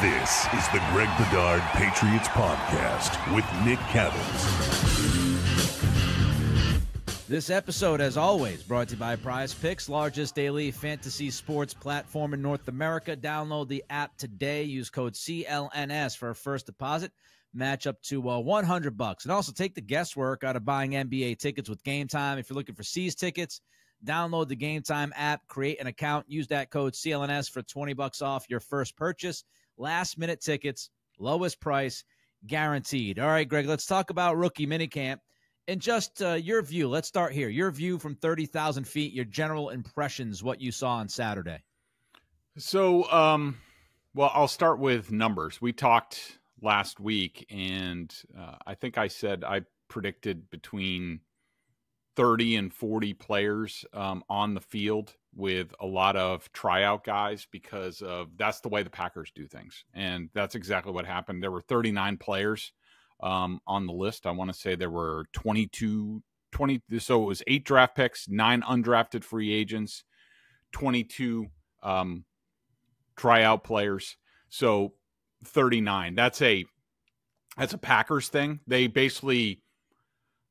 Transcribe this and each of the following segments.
This is the Greg Bedard Patriots Podcast with Nick Cattles. This episode, as always, brought to you by PrizePicks, largest daily fantasy sports platform in North America. Download the app today. Use code CLNS for a first deposit. Match up to $100. And also take the guesswork out of buying NBA tickets with GameTime. If you're looking for C's tickets, download the GameTime app, create an account, use that code CLNS for $20 off your first purchase. Last-minute tickets, lowest price, guaranteed. All right, Greg, let's talk about rookie minicamp. And just your view, let's start here. Your view from 30,000 feet, your general impressions, what you saw on Saturday. So, well, I'll start with numbers. We talked last week, and I think I said I predicted between 30 and 40 players on the field with a lot of tryout guys because of that's the way the Packers do things. And that's exactly what happened. There were 39 players on the list. I want to say there were 20, so it was 8 draft picks, 9 undrafted free agents, 22 tryout players. So 39. That's a Packers thing. They basically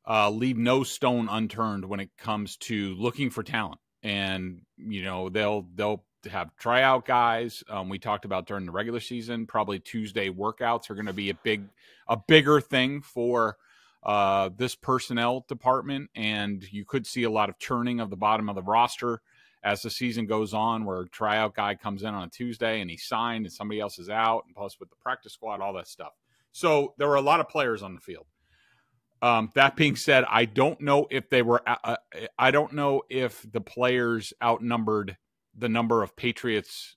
leave no stone unturned when it comes to looking for talent. And, you know, they'll have tryout guys. We talked about during the regular season, probably Tuesday workouts are going to be a bigger thing for this personnel department. And you could see a lot of churning of the bottom of the roster as the season goes on, where a tryout guy comes in on a Tuesday and he's signed and somebody else is out, and plus with the practice squad, all that stuff. So there were a lot of players on the field. That being said, I don't know if I don't know if the players outnumbered the number of Patriots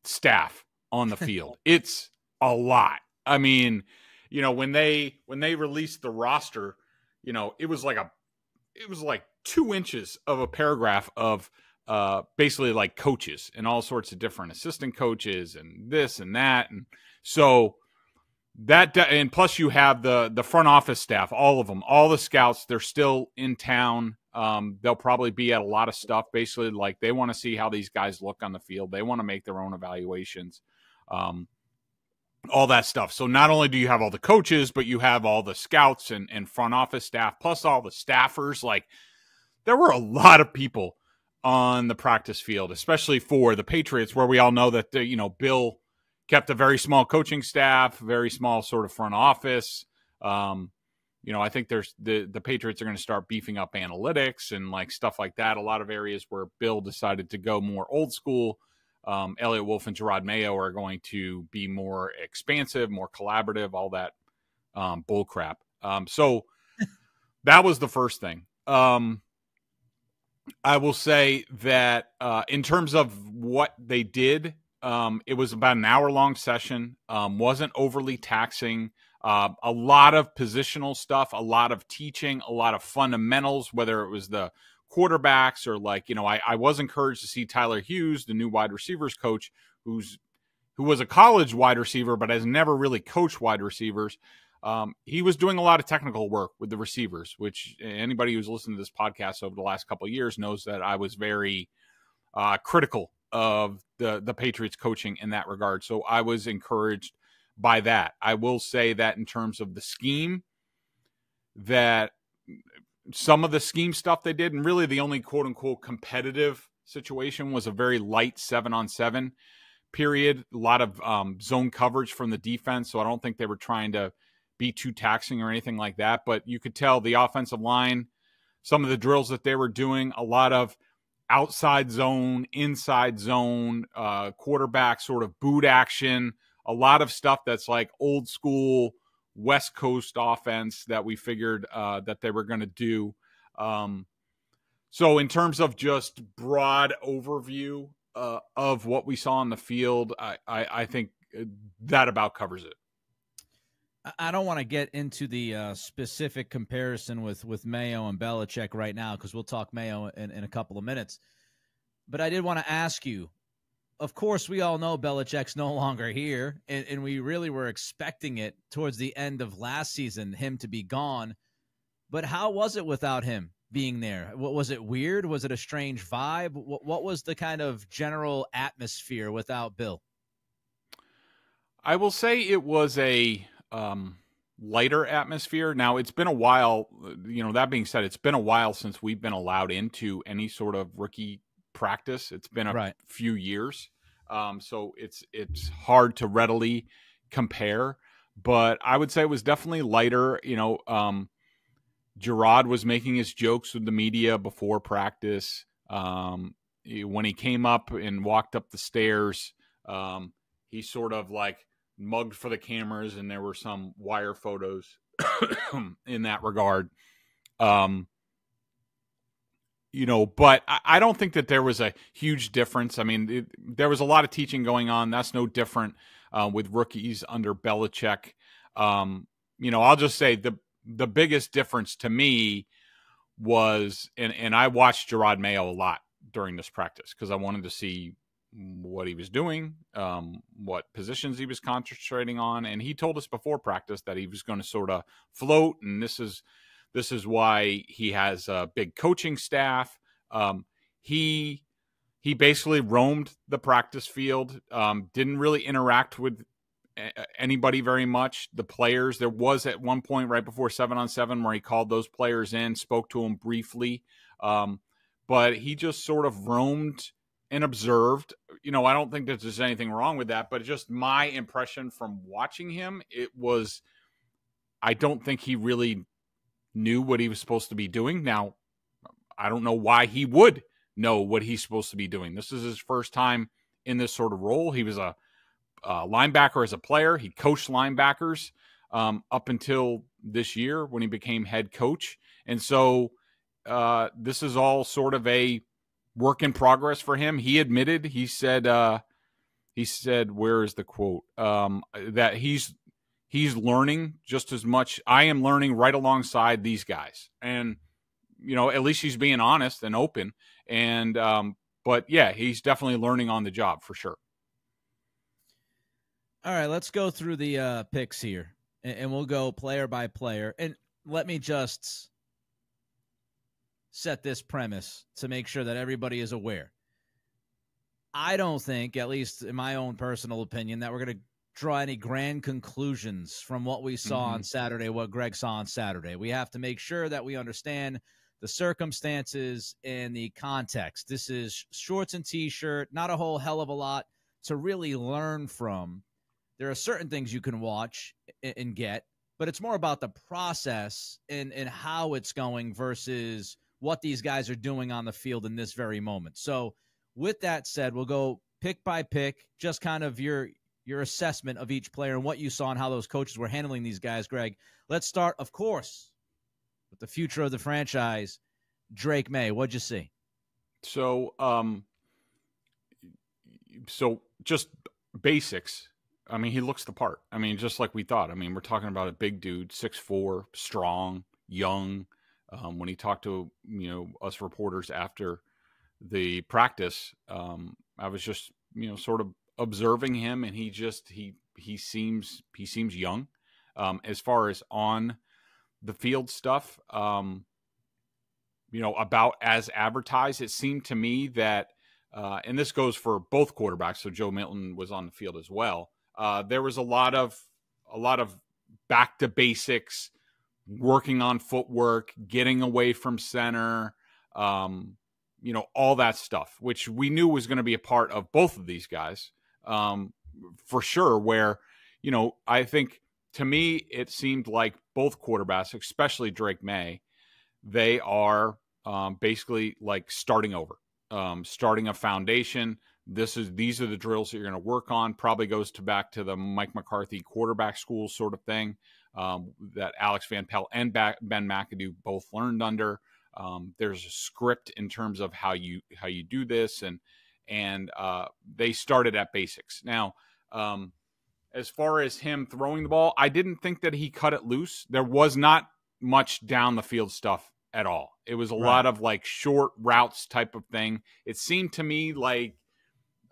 staff on the field. It's a lot. I mean, you know, when they released the roster, you know, it was like 2 inches of a paragraph of basically like coaches and all sorts of different assistant coaches and this and that. And so and plus you have the front office staff, all of them, all the scouts, they're still in town. They'll probably be at a lot of stuff. Basically, like they want to see how these guys look on the field. They want to make their own evaluations, all that stuff. So not only do you have all the coaches, but you have all the scouts and front office staff, plus all the staffers. Like there were a lot of people on the practice field, especially for the Patriots, where we all know that, you know, Bill kept a very small coaching staff, very small sort of front office. You know, I think there's the Patriots are going to start beefing up analytics and like stuff like that. A lot of areas where Bill decided to go more old school. Elliot Wolf and Gerard Mayo are going to be more expansive, more collaborative, all that bull crap. So that was the first thing. I will say that in terms of what they did, it was about an hour-long session, wasn't overly taxing. A lot of positional stuff, a lot of teaching, a lot of fundamentals, whether it was the quarterbacks or like, you know, I was encouraged to see Tyler Hughes, the new wide receivers coach, who was a college wide receiver but has never really coached wide receivers. He was doing a lot of technical work with the receivers, which anybody who's listened to this podcast over the last couple of years knows that I was very critical of the Patriots coaching in that regard. So I was encouraged by that. I will say that in terms of the scheme, that some of the scheme stuff they did, and really the only quote unquote competitive situation was a very light 7-on-7 period. A lot of zone coverage from the defense. So I don't think they were trying to be too taxing or anything like that, but you could tell the offensive line, some of the drills that they were doing, a lot of outside zone, inside zone, quarterback sort of boot action, a lot of stuff that's like old school West Coast offense that we figured that they were going to do. So in terms of just broad overview of what we saw on the field, I think that about covers it. I don't want to get into the specific comparison with Mayo and Belichick right now, because we'll talk Mayo in a couple of minutes. But I did want to ask you, of course, we all know Belichick's no longer here, and we really were expecting it towards the end of last season, him to be gone. But how was it without him being there? Was it weird? Was it a strange vibe? What was the kind of general atmosphere without Bill? I will say it was a lighter atmosphere. Now, it's been a while. That being said, it's been a while since we've been allowed into any sort of rookie practice. It's been a few years. So it's hard to readily compare. But I would say it was definitely lighter. Gerard was making his jokes with the media before practice. When he came up and walked up the stairs, he sort of like mugged for the cameras, and there were some wire photos in that regard. But I don't think that there was a huge difference. I mean, there was a lot of teaching going on. That's no different with rookies under Belichick. I'll just say the biggest difference to me was, and I watched Gerard Maye a lot during this practice because I wanted to see what he was doing, what positions he was concentrating on. And he told us before practice that he was going to sort of float. And this is why he has a big coaching staff. He basically roamed the practice field, didn't really interact with anybody very much. The players, there was at one point right before 7-on-7 where he called those players in, spoke to them briefly. But he just sort of roamed and observed. I don't think that there's anything wrong with that, but just my impression from watching him, I don't think he really knew what he was supposed to be doing. Now, I don't know why he would know what he's supposed to be doing. This is his first time in this sort of role. He was a linebacker as a player. He coached linebackers up until this year when he became head coach. And so this is all sort of a work in progress for him. He admitted, he said, where is the quote? That he's learning just as much. I am learning right alongside these guys. And, at least he's being honest and open. And, but yeah, he's definitely learning on the job for sure. All right, let's go through the picks here, and we'll go player by player. And let me just set this premise to make sure that everybody is aware. I don't think, at least in my own personal opinion, that we're going to draw any grand conclusions from what we saw on Saturday, what Greg saw on Saturday. We have to make sure that we understand the circumstances and the context. This is shorts and T-shirt, not a whole hell of a lot to really learn from. There are certain things you can watch and get, but it's more about the process and how it's going versus what these guys are doing on the field in this very moment. So with that said, we'll go pick by pick, just kind of your assessment of each player and what you saw and how those coaches were handling these guys, Greg. Let's start, of course, with the future of the franchise, Drake Maye. What'd you see? So just basics. I mean, he looks the part. I mean, just like we thought. I mean, we're talking about a big dude, 6'4", strong, young. When he talked to, us reporters after the practice, I was just, sort of observing him, and he seems young. As far as on the field stuff, about as advertised, it seemed to me that, and this goes for both quarterbacks. So Joe Milton was on the field as well. There was a lot of back to basics, working on footwork, getting away from center, all that stuff, which we knew was going to be a part of both of these guys, for sure. Where, I think to me, it seemed like both quarterbacks, especially Drake Maye, they are basically like starting over, starting a foundation. These are the drills that you're going to work on. Probably goes back to the Mike McCarthy quarterback school sort of thing that Alex VanPelt and Ben McAdoo both learned under. There's a script in terms of how you do this, and they started at basics. Now, as far as him throwing the ball, I didn't think that he cut it loose. There was not much down the field stuff at all. It was a lot of like short routes type of thing. It seemed to me like,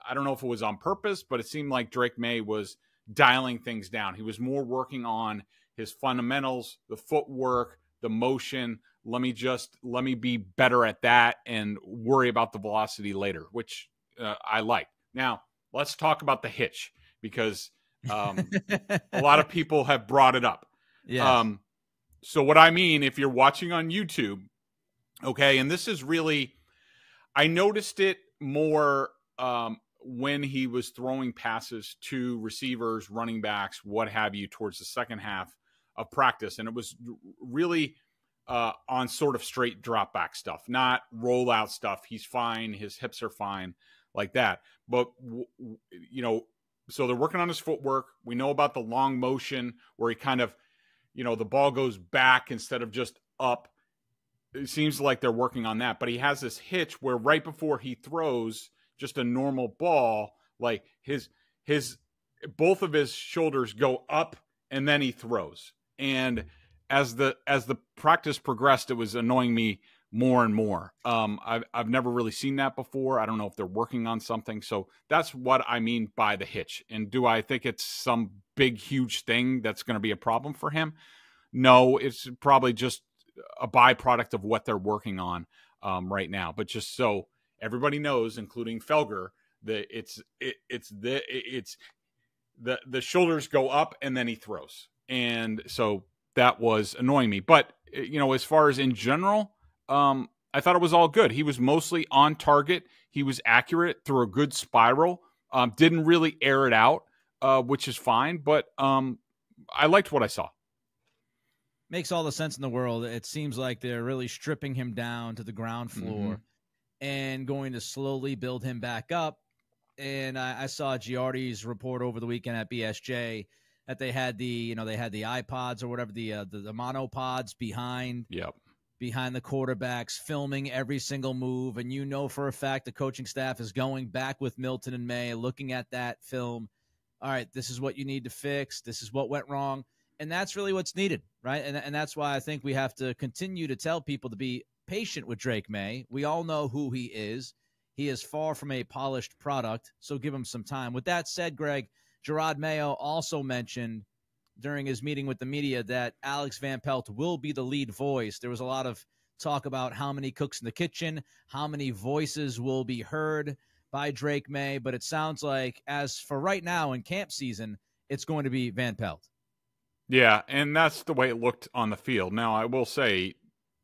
I don't know if it was on purpose, but it seemed like Drake Maye was dialing things down. He was more working on his fundamentals, the footwork, the motion. Let me be better at that and worry about the velocity later, which I like. Now, let's talk about the hitch, because A lot of people have brought it up. Yes. So what I mean, if you're watching on YouTube, okay, and this is really, I noticed it more when he was throwing passes to receivers, running backs, what have you, towards the second half of practice. And it was really on sort of straight drop back stuff, not rollout stuff. He's fine. His hips are fine, like that. But, so they're working on his footwork. We know about the long motion where he kind of, the ball goes back instead of just up. It seems like they're working on that. But he has this hitch where right before he throws just a normal ball, like both of his shoulders go up and then he throws. And as the practice progressed, it was annoying me more and more. I've never really seen that before. I don't know if they're working on something. So that's what I mean by the hitch. And do I think it's some big, huge thing that's going to be a problem for him? No, it's probably just a byproduct of what they're working on right now. But just so everybody knows, including Felger, that the shoulders go up and then he throws. And so that was annoying me. But, as far as in general, I thought it was all good. He was mostly on target. He was accurate through a good spiral. Didn't really air it out, which is fine. But I liked what I saw. Makes all the sense in the world. It seems like they're really stripping him down to the ground floor and going to slowly build him back up. And I saw Giardi's report over the weekend at BSJ that they had the iPods or whatever, the monopods behind the quarterbacks, filming every single move. And for a fact the coaching staff is going back with Milton and Maye, looking at that film. All right, this is what you need to fix. This is what went wrong. And that's really what's needed, right? And that's why I think we have to continue to tell people to be patient with Drake Maye. We all know who he is. He is far from a polished product, so give him some time. With that said, Greg, Jerod Mayo also mentioned during his meeting with the media that Alex VanPelt will be the lead voice. There was a lot of talk about how many cooks in the kitchen, how many voices will be heard by Drake Maye, but it sounds like, as for right now in camp season, it's going to be VanPelt. Yeah, and that's the way it looked on the field. Now, I will say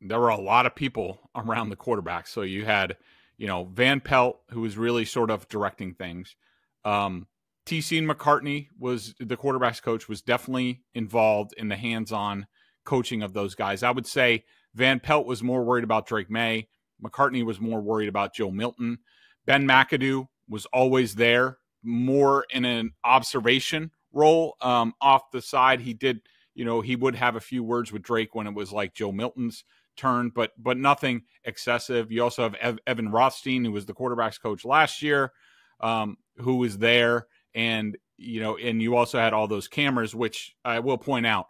there were a lot of people around the quarterback. So you had, VanPelt, who was really sort of directing things. TC and McCartney, was the quarterback's coach, was definitely involved in the hands-on coaching of those guys. I would say VanPelt was more worried about Drake Maye. McCartney was more worried about Joe Milton. Ben McAdoo was always there, more in an observation role off the side. He did, he would have a few words with Drake when it was like Joe Milton's turn, but nothing excessive. You also have Evan Rothstein, who was the quarterback's coach last year, who was there. And, and you also had all those cameras, which I will point out,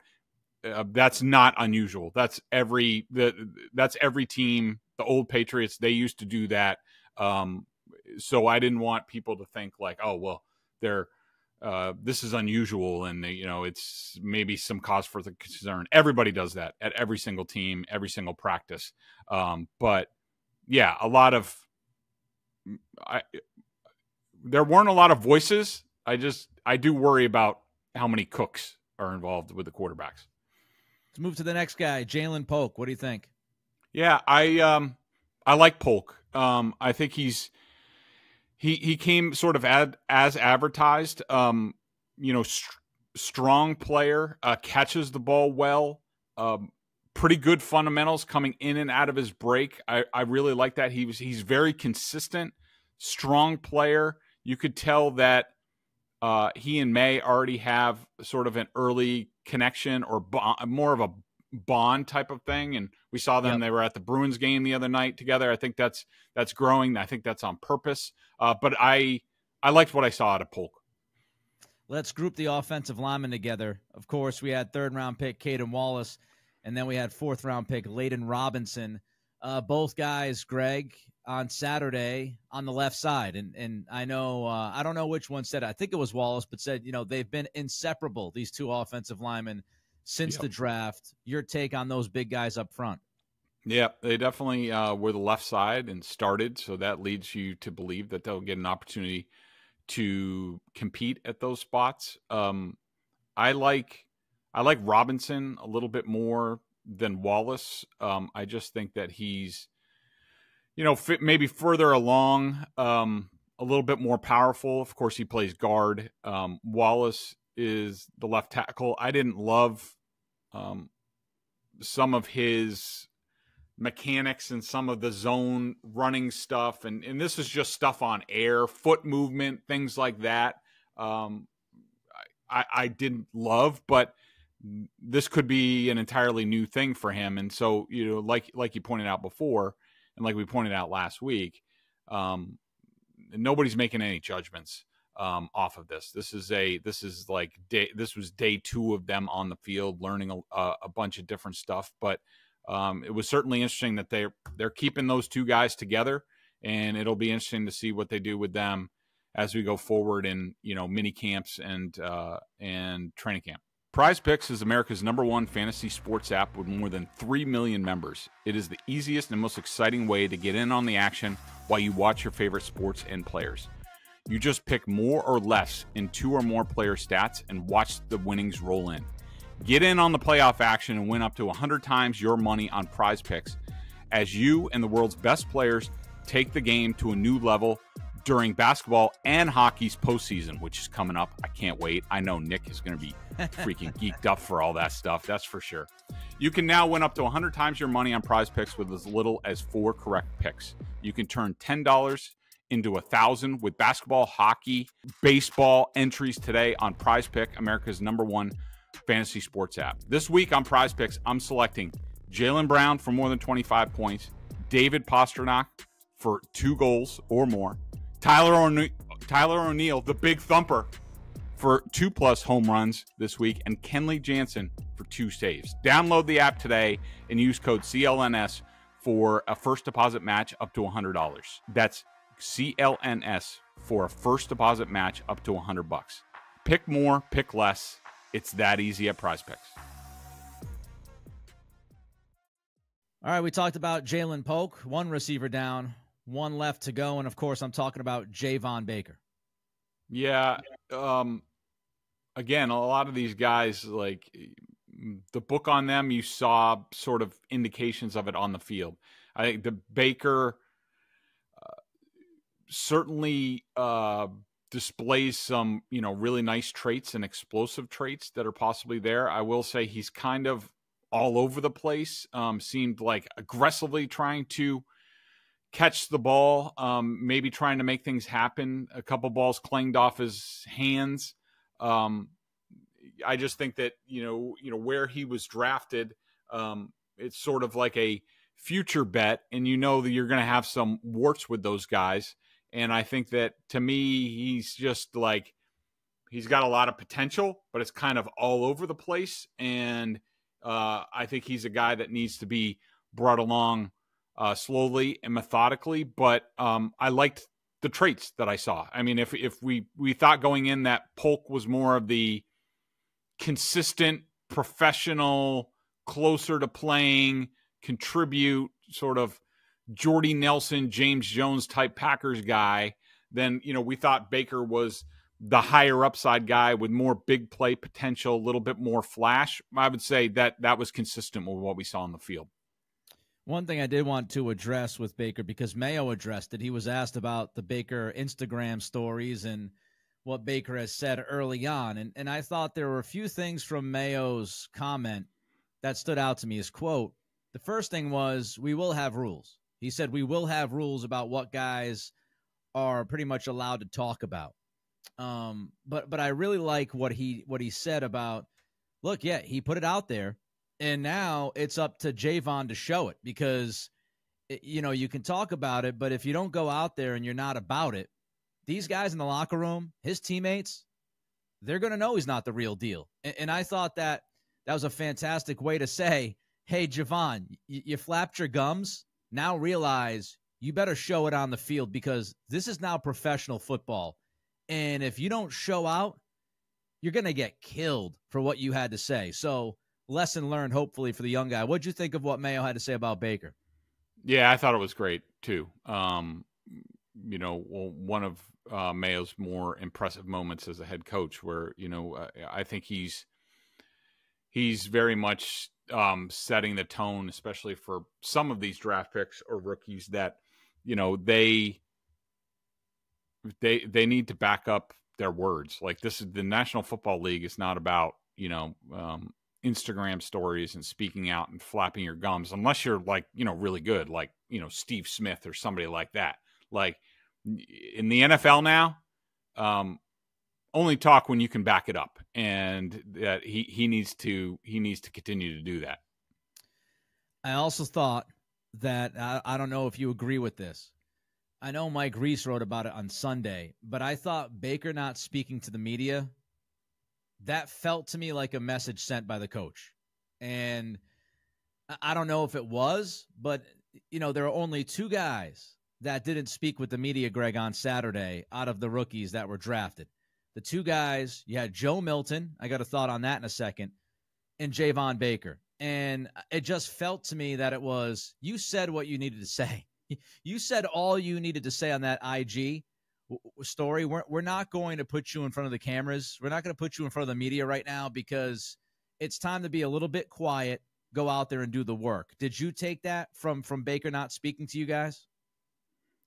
that's not unusual. That's every team, the old Patriots, they used to do that. So I didn't want people to think like, oh, well, this is unusual and it's maybe some cause for the concern. Everybody does that at every single team, every single practice. But yeah, there weren't a lot of voices. I do worry about how many cooks are involved with the quarterbacks. Let's move to the next guy, Jalen Polk. What do you think? Yeah, I like Polk. I think he came sort of as advertised. Strong player, catches the ball well. Pretty good fundamentals coming in and out of his break. I really like that. He's very consistent, strong player. You could tell that he and Maye already have sort of an early connection or more of a bond type of thing. And we saw them. Yep. They were at the Bruins game the other night together. I think that's growing. I think that's on purpose. But I liked what I saw out of Polk. Let's group the offensive linemen together. Of course, we had third-round pick Caden Wallace, and then we had fourth-round pick Layden Robinson. Both guys, Greg, on Saturday on the left side. And I know I don't know which one said it. I think it was Wallace, but said, they've been inseparable, these two offensive linemen, since the draft. Your take on those big guys up front? Yeah, they definitely were the left side and started, so that leads you to believe that they'll get an opportunity to compete at those spots. I like Robinson a little bit more than Wallace. I just think that he's, maybe further along, a little bit more powerful. Of course, he plays guard. Wallace is the left tackle. I didn't love some of his mechanics and some of the zone running stuff. And this is just stuff on air, foot movement, things like that. I didn't love, but this could be an entirely new thing for him. And so, like you pointed out before, and like we pointed out last week, nobody's making any judgments off of this. This was day 2 of them on the field learning a bunch of different stuff. But it was certainly interesting that they're keeping those two guys together, and it'll be interesting to see what they do with them as we go forward in mini camps and training camp. PrizePicks is America's #1 fantasy sports app with more than 3 million members. It is the easiest and most exciting way to get in on the action while you watch your favorite sports and players. You just pick more or less in 2 or more player stats and watch the winnings roll in. Get in on the playoff action and win up to 100 times your money on PrizePicks as you and the world's best players take the game to a new level during basketball and hockey's postseason, which is coming up. I can't wait. I know Nick is going to be freaking geeked up for all that stuff. That's for sure. You can now win up to 100 times your money on PrizePicks with as little as 4 correct picks. You can turn $10 into 1,000 with basketball, hockey, baseball entries today on PrizePicks, America's #1 fantasy sports app. This week on PrizePicks, I'm selecting Jaylen Brown for more than 25 points, David Pastrnak for 2 goals or more, Tyler O'Neill, the big thumper, for 2+ home runs this week, and Kenley Jansen for 2 saves. Download the app today and use code CLNS for a first deposit match up to $100. That's CLNS for a first deposit match up to $100. Pick more, pick less. It's that easy at PrizePicks. All right, we talked about Jalen Polk, 1 receiver down, 1 left to go, and of course, I'm talking about Javon Baker. Yeah, again, a lot of these guys, like the book on them, you saw sort of indications of it on the field. I think the Baker certainly displays some, really nice traits and explosive traits that are possibly there. I will say he's kind of all over the place. Seemed like aggressively trying to catch the ball, maybe trying to make things happen. A couple balls clanged off his hands. I just think that, where he was drafted, it's sort of like a future bet, and that you're going to have some warts with those guys. And I think that, to me, he's just like, he's got a lot of potential, but it's kind of all over the place. And I think he's a guy that needs to be brought along slowly and methodically. But I liked the traits that I saw. I mean, if we thought going in that Polk was more of the consistent, professional, closer to playing, contribute, sort of Jordy Nelson, James Jones type Packers guy, then, we thought Baker was the higher upside guy with more big play potential, a little bit more flash. I would say that was consistent with what we saw on the field. One thing I did want to address with Baker, because Mayo addressed it, he was asked about the Baker Instagram stories and what Baker has said early on. And I thought there were a few things from Mayo's comment that stood out to me. His quote, the first thing was, we will have rules. He said, we will have rules about what guys are pretty much allowed to talk about. But I really like what he said about, look, yeah, he put it out there, and now it's up to Javon to show it, because, you can talk about it, but if you don't go out there and you're not about it, these guys in the locker room, his teammates, they're going to know he's not the real deal. And I thought that was a fantastic way to say, hey, Javon, you flapped your gums. Now realize you better show it on the field, because this is now professional football. And if you don't show out, you're going to get killed for what you had to say. So lesson learned, hopefully, for the young guy. What'd you think of what Mayo had to say about Baker? Yeah, I thought it was great too. one of Mayo's more impressive moments as a head coach, where I think he's very much setting the tone, especially for some of these draft picks or rookies that they need to back up their words. Like, this is the National Football League. Is not about Instagram stories and speaking out and flapping your gums, unless you're like really good, like Steve Smith or somebody like that. Like, in the NFL now, only talk when you can back it up, and that he needs to continue to do that. I also thought that I don't know if you agree with this. I know Mike Reese wrote about it on Sunday, but I thought Baker not speaking to the media, that felt to me like a message sent by the coach. And I don't know if it was, but there are only two guys that didn't speak with the media, Greg, on Saturday out of the rookies that were drafted. The two guys, you had Joe Milton, I got a thought on that in a second, and Javon Baker. And it just felt to me that it was, you said what you needed to say. You said all you needed to say on that IG story. We're not going to put you in front of the cameras. We're not going to put you in front of the media right now, because it's time to be a little bit quiet, go out there and do the work. Did you take that from Baker not speaking to you guys?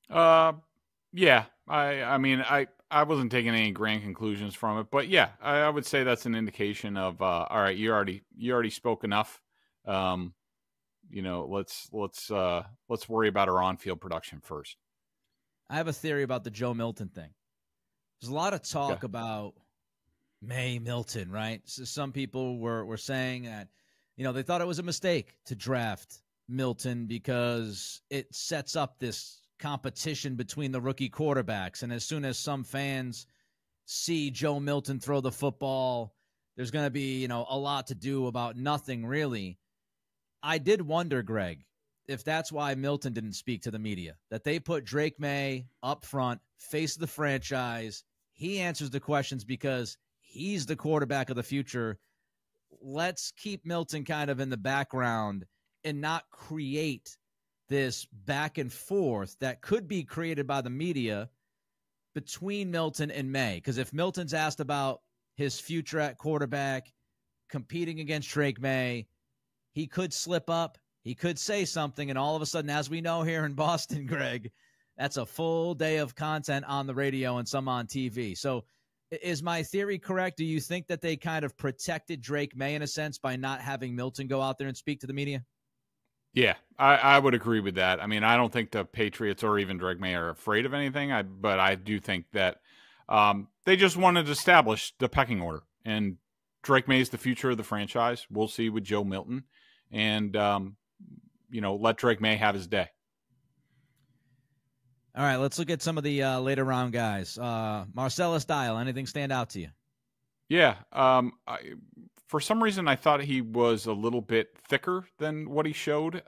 Yeah. I mean, I wasn't taking any grand conclusions from it, but yeah, I would say that's an indication of, all right, you already spoke enough. Let's worry about our on-field production first. I have a theory about the Joe Milton thing. There's a lot of talk about Maye, Milton, right? So some people were saying that, they thought it was a mistake to draft Milton because it sets up this competition between the rookie quarterbacks. And as soon as some fans see Joe Milton throw the football, there's going to be, a lot to do about nothing really. I did wonder, Greg, if that's why Milton didn't speak to the media, that they put Drake Maye up front, face of the franchise. He answers the questions because he's the quarterback of the future. Let's keep Milton kind of in the background and not create this back and forth that could be created by the media between Milton and Maye. Because if Milton's asked about his future at quarterback, competing against Drake Maye, he could slip up. He could say something, and all of a sudden, as we know here in Boston, Greg, that's a full day of content on the radio and some on TV. So is my theory correct? Do you think that they kind of protected Drake Maye in a sense by not having Milton go out there and speak to the media? Yeah, I would agree with that. I mean, I don't think the Patriots or even Drake Maye are afraid of anything, but I do think that they just wanted to establish the pecking order. And Drake Maye is the future of the franchise. We'll see with Joe Milton. And, let Drake Maye have his day. All right, let's look at some of the later round guys. Marcellas Dial, anything stand out to you? Yeah. For some reason, I thought he was a little bit thicker than what he showed.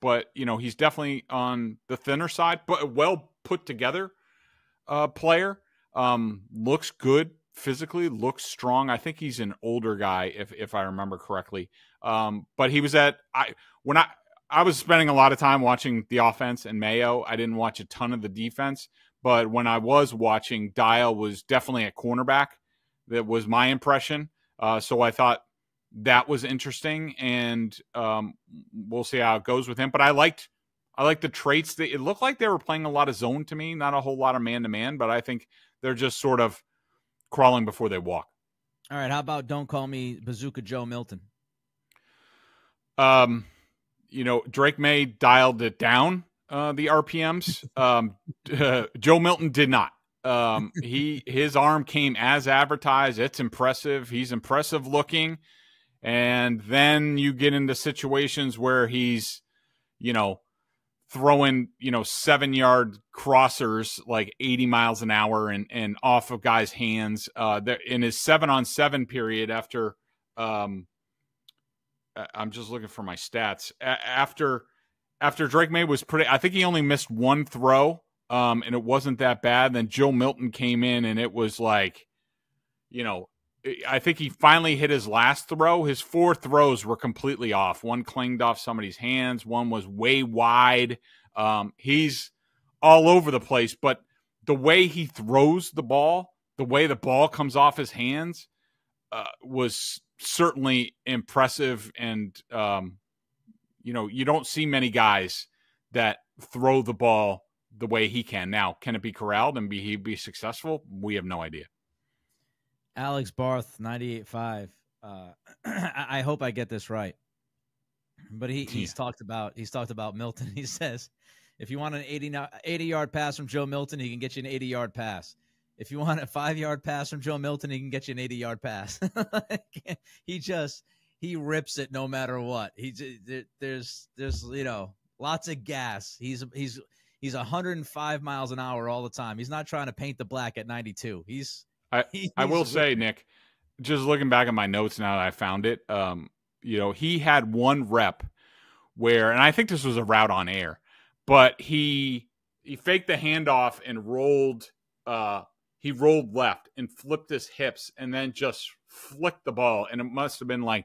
But, he's definitely on the thinner side, but a well put together player. Looks good physically, looks strong. I think he's an older guy, if I remember correctly. But he was I was spending a lot of time watching the offense and Mayo. I didn't watch a ton of the defense, but when I was watching, Dial was definitely a cornerback. That was my impression. So I thought that was interesting, and we'll see how it goes with him. But I liked the traits. It looked like they were playing a lot of zone to me, not a whole lot of man-to-man, but I think they're just sort of crawling before they walk. All right, how about don't call me Bazooka Joe Milton? Drake Maye dialed it down, the RPMs. Joe Milton did not. His arm came as advertised. It's impressive. He's impressive looking. And then you get into situations where he's, throwing, 7-yard crossers like 80 miles an hour and off of guys' hands. In his 7-on-7 period after, I'm just looking for my stats. After Drake Maye was I think he only missed one throw. And it wasn't that bad. Then Joe Milton came in, and it was like, I think he finally hit his last throw. His 4 throws were completely off. One clanged off somebody's hands. One was way wide. He's all over the place, but the way he throws the ball, the way the ball comes off his hands, was certainly impressive. And, you don't see many guys that throw the ball the way he can. Now, can it be corralled and he be successful? We have no idea. Alex Barth, 98.5. I hope I get this right, but he's talked about Milton. He says, if you want an 80-yard pass from Joe Milton, he can get you an 80-yard pass. If you want a 5-yard pass from Joe Milton, he can get you an 80-yard pass. He rips it no matter what. There's lots of gas. He's 105 miles an hour all the time. He's not trying to paint the black at 92. I will say, Nick, just looking back at my notes now that I found it, he had one rep where, and I think this was a route on air, but he faked the handoff and rolled left and flipped his hips and then just flicked the ball, and it must have been like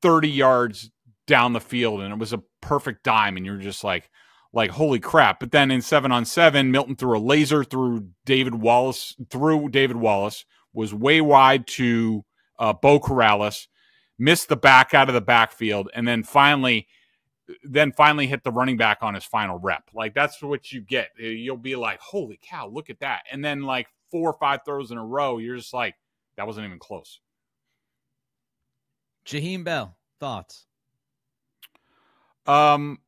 30 yards down the field, and it was a perfect dime, and you're just like holy crap. But then in 7-on-7, Milton threw a laser through David Wallace, was way wide to Bo Corrales, missed the back out of the backfield, and then finally hit the running back on his final rep. Like, that's what you get. You'll be like, holy cow, look at that. And then like 4 or 5 throws in a row, you're just like, that wasn't even close. Jaheim Bell, thoughts? Good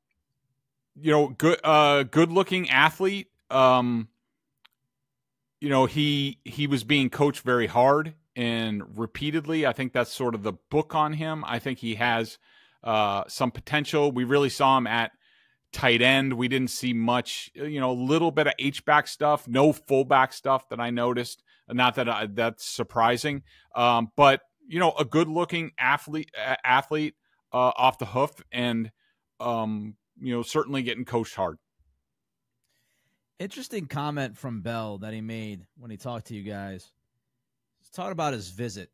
looking athlete. He was being coached very hard and repeatedly. I think that's sort of the book on him. I think he has some potential. We really saw him at tight end. We didn't see much, a little bit of H-back stuff, no fullback stuff that I noticed. Not that that's surprising. But, a good looking athlete off the hoof, and, certainly getting coached hard. Interesting comment from Bell that he made when he talked to you guys. He's talking about his visit.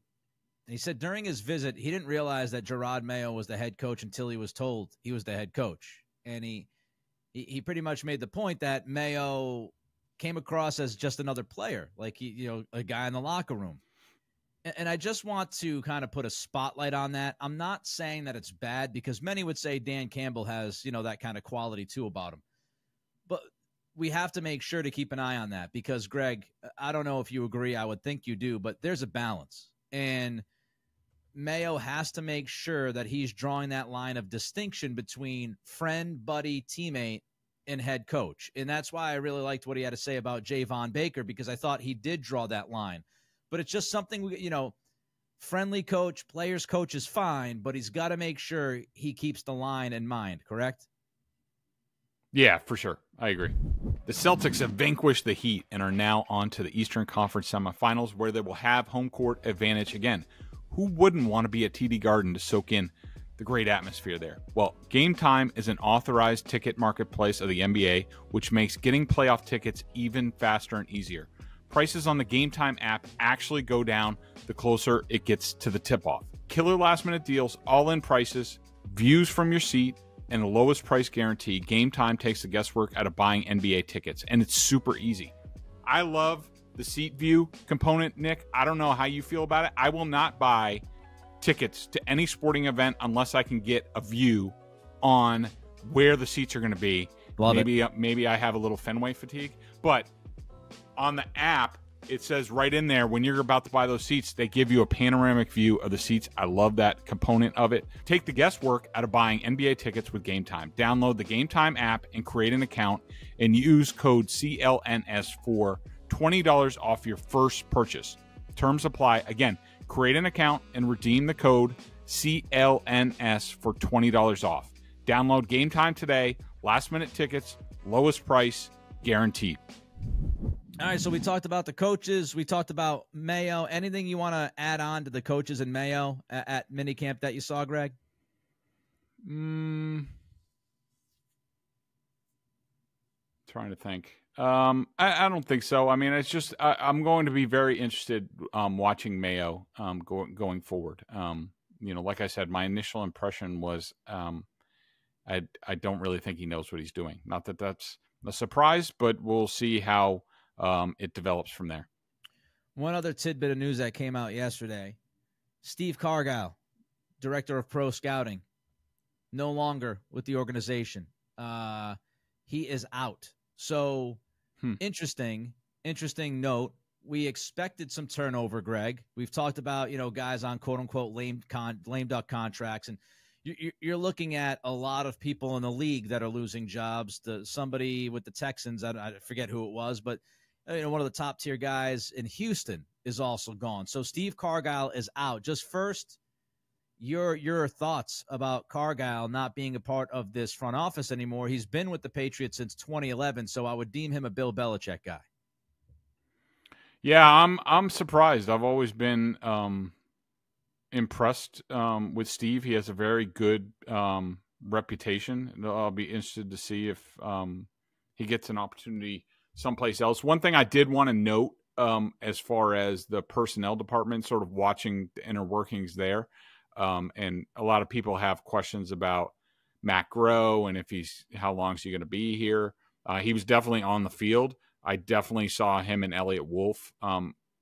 He said during his visit, he didn't realize that Jerod Mayo was the head coach until he was told he was the head coach. And he pretty much made the point that Mayo came across as just another player, like a guy in the locker room. And I just want to kind of put a spotlight on that. I'm not saying that it's bad, because many would say Dan Campbell has, that kind of quality too about him. But we have to make sure to keep an eye on that, because, Greg, I don't know if you agree. I would think you do, but there's a balance. And Mayo has to make sure that he's drawing that line of distinction between friend, buddy, teammate, and head coach. And that's why I really liked what he had to say about Javon Baker, because I thought he did draw that line. But it's just something, friendly coach, players coach is fine, but he's got to make sure he keeps the line in mind, correct? Yeah, for sure. I agree. The Celtics have vanquished the Heat and are now on to the Eastern Conference semifinals, where they will have home court advantage again. Who wouldn't want to be at TD Garden to soak in the great atmosphere there? Well, GameTime is an authorized ticket marketplace of the NBA, which makes getting playoff tickets even faster and easier. Prices on the GameTime app actually go down the closer it gets to the tip-off. Killer last-minute deals, all-in prices, views from your seat, and the lowest price guarantee. GameTime takes the guesswork out of buying NBA tickets, and it's super easy. I love the seat view component, Nick. I don't know how you feel about it. I will not buy tickets to any sporting event unless I can get a view on where the seats are going to be. Maybe I have a little Fenway fatigue, but on the app, it says right in there, when you're about to buy those seats, they give you a panoramic view of the seats. I love that component of it. Take the guesswork out of buying NBA tickets with GameTime. Download the GameTime app and create an account, and use code CLNS for $20 off your first purchase. Terms apply. Again, create an account and redeem the code CLNS for $20 off. Download GameTime today. Last minute tickets, lowest price, guaranteed. All right, so we talked about the coaches. We talked about Mayo. Anything you want to add on to the coaches and Mayo at minicamp that you saw, Greg? Trying to think. I don't think so. I mean, it's just I'm going to be very interested watching Mayo going forward. Like I said, my initial impression was I don't really think he knows what he's doing. Not that that's a surprise, but we'll see how it develops from there. One other tidbit of news that came out yesterday: Steve Cargill, director of pro scouting, no longer with the organization. He is out. So interesting note. We expected some turnover, Greg. We've talked about, guys on quote unquote lame duck contracts, and you're looking at a lot of people in the league that are losing jobs. Somebody with the Texans, I forget who it was, but one of the top tier guys in Houston is also gone. So Steve Cargill is out. Just first, your thoughts about Cargill not being a part of this front office anymore. He's been with the Patriots since 2011, so I would deem him a Bill Belichick guy. Yeah, I'm surprised. I've always been impressed with Steve. He has a very good reputation. I'll be interested to see if he gets an opportunity someplace else. One thing I did want to note as far as the personnel department, sort of watching the inner workings there, and a lot of people have questions about Matt Groh and how long is he going to be here. He was definitely on the field. I definitely saw him and Elliott Wolf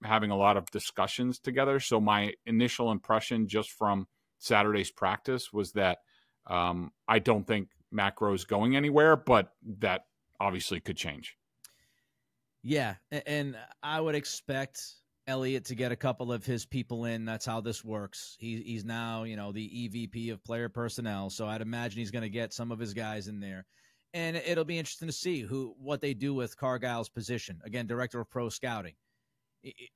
having a lot of discussions together. So my initial impression just from Saturday's practice was that I don't think Matt Groh is going anywhere, but that obviously could change. Yeah, and I would expect Elliott to get a couple of his people in. That's how this works. He's now, the EVP of player personnel, so I'd imagine he's going to get some of his guys in there. And it'll be interesting to see what they do with Cargill's position. Again, director of pro scouting.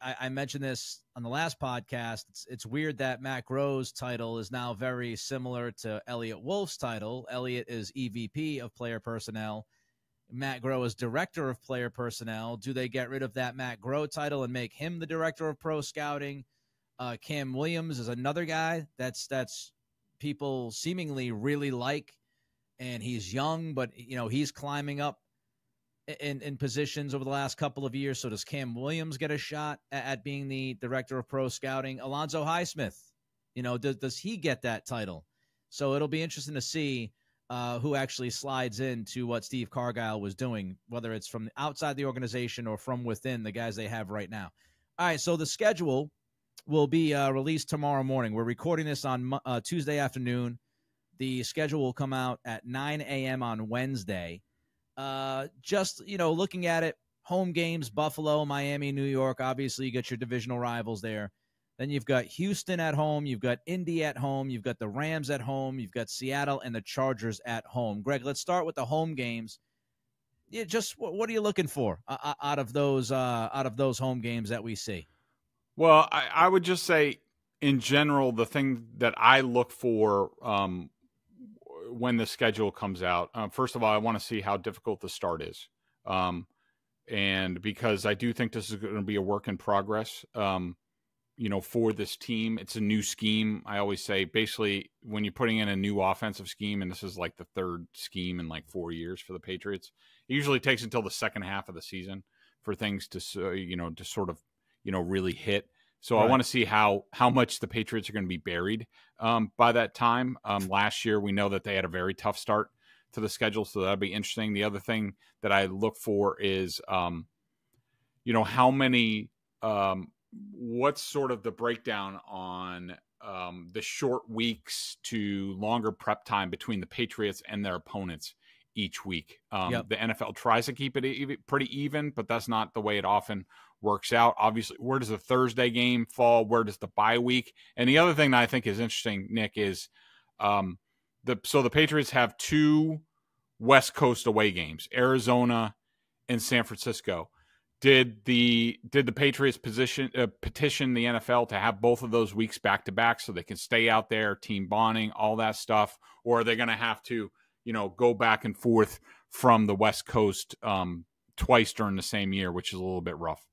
I mentioned this on the last podcast. It's weird that Matt Groh's title is now very similar to Elliott Wolf's title. Elliott is EVP of player personnel. Matt Groh is director of player personnel. Do they get rid of that Matt Groh title and make him the director of pro scouting? Cam Williams is another guy that's people seemingly really like. And he's young, but, he's climbing up in positions over the last couple of years. So does Cam Williams get a shot at being the director of pro scouting? Alonzo Highsmith, does he get that title? So it'll be interesting to see who actually slides into what Steve Cargill was doing, whether it's from outside the organization or from within the guys they have right now. All right, so the schedule will be released tomorrow morning. We're recording this on Tuesday afternoon. The schedule will come out at 9 a.m. on Wednesday. Just, looking at it, home games, Buffalo, Miami, New York. Obviously, you got your divisional rivals there. Then you've got Houston at home. You've got Indy at home. You've got the Rams at home. You've got Seattle and the Chargers at home. Greg, let's start with the home games. Yeah, just what are you looking for out of those home games that we see? Well, I would just say, in general, the thing that I look for when the schedule comes out, first of all, I want to see how difficult the start is. And because I do think this is going to be a work in progress, for this team. It's a new scheme. I always say, basically, when you're putting in a new offensive scheme, and this is like the third scheme in like 4 years for the Patriots, it usually takes until the second half of the season for things to sort of, really hit. So right. I want to see how much the Patriots are going to be buried by that time. Last year, we know that they had a very tough start to the schedule, so that'll be interesting. The other thing that I look for is, how many, what's sort of the breakdown on the short weeks to longer prep time between the Patriots and their opponents each week. The NFL tries to keep it pretty even, but that's not the way it often works out. Obviously, where does the Thursday game fall? Where does the bye week? And the other thing that I think is interesting, Nick, is the Patriots have 2 West Coast away games, Arizona and San Francisco. Did the Patriots petition the NFL to have both of those weeks back to back so they can stay out there, team bonding, all that stuff, or are they going to have to go back and forth from the West Coast twice during the same year, which is a little bit rough?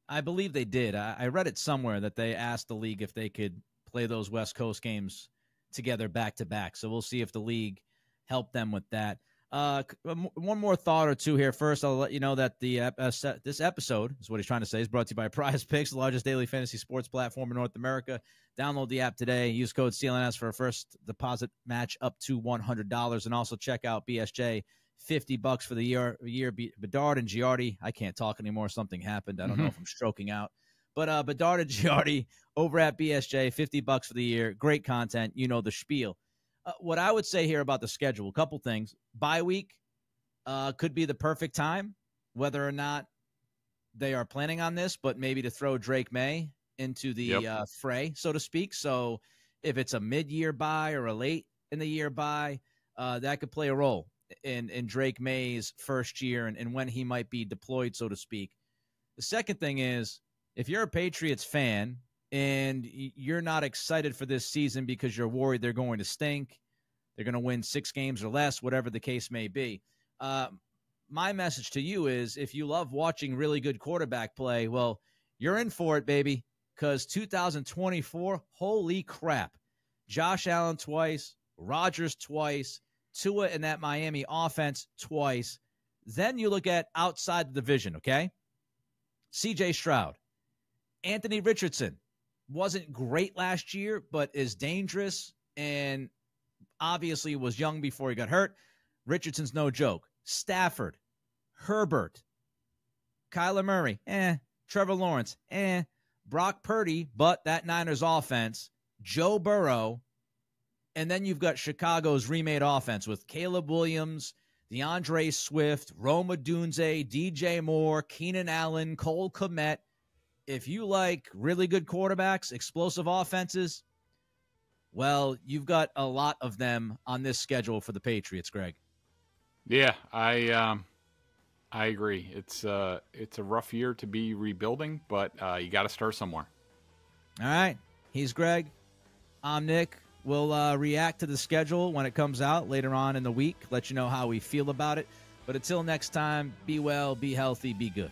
I believe they did. I read it somewhere that they asked the league if they could play those West Coast games together back to back. So we'll see if the league helped them with that. One more thought or two here. First, I'll let you know that this episode is what he's trying to say is brought to you by PrizePicks, the largest daily fantasy sports platform in North America. Download the app today. Use code CLNS for a first deposit match up to $100. And also check out BSJ $50 for the year. Bedard and Giardi, I can't talk anymore. Something happened. I don't know if I'm stroking out. But Bedard and Giardi over at BSJ, $50 for the year. Great content. You know the spiel. What I would say here about the schedule, a couple things. Bye week could be the perfect time, whether or not they are planning on this, but maybe to throw Drake Maye into the fray, so to speak. So if it's a mid-year bye or a late in the year bye, that could play a role in Drake Maye's first year and when he might be deployed, so to speak. The second thing is, if you're a Patriots fan and you're not excited for this season because you're worried they're going to stink, they're going to win 6 games or less, whatever the case may be, my message to you is, if you love watching really good quarterback play, well, you're in for it, baby, because 2024, holy crap. Josh Allen twice, Rodgers twice, Tua in that Miami offense twice. Then you look at outside the division, okay? C.J. Stroud. Anthony Richardson wasn't great last year, but is dangerous and obviously was young before he got hurt. Richardson's no joke. Stafford, Herbert, Kyler Murray, Trevor Lawrence, Brock Purdy, but that Niners offense, Joe Burrow, and then you've got Chicago's remade offense with Caleb Williams, DeAndre Swift, Rome Odunze, DJ Moore, Keenan Allen, Cole Kmet. If you like really good quarterbacks, explosive offenses, well, you've got a lot of them on this schedule for the Patriots, Greg. Yeah, I agree. It's a rough year to be rebuilding, but you got to start somewhere. All right. He's Greg. I'm Nick. We'll react to the schedule when it comes out later on in the week, let you know how we feel about it. But until next time, be well, be healthy, be good.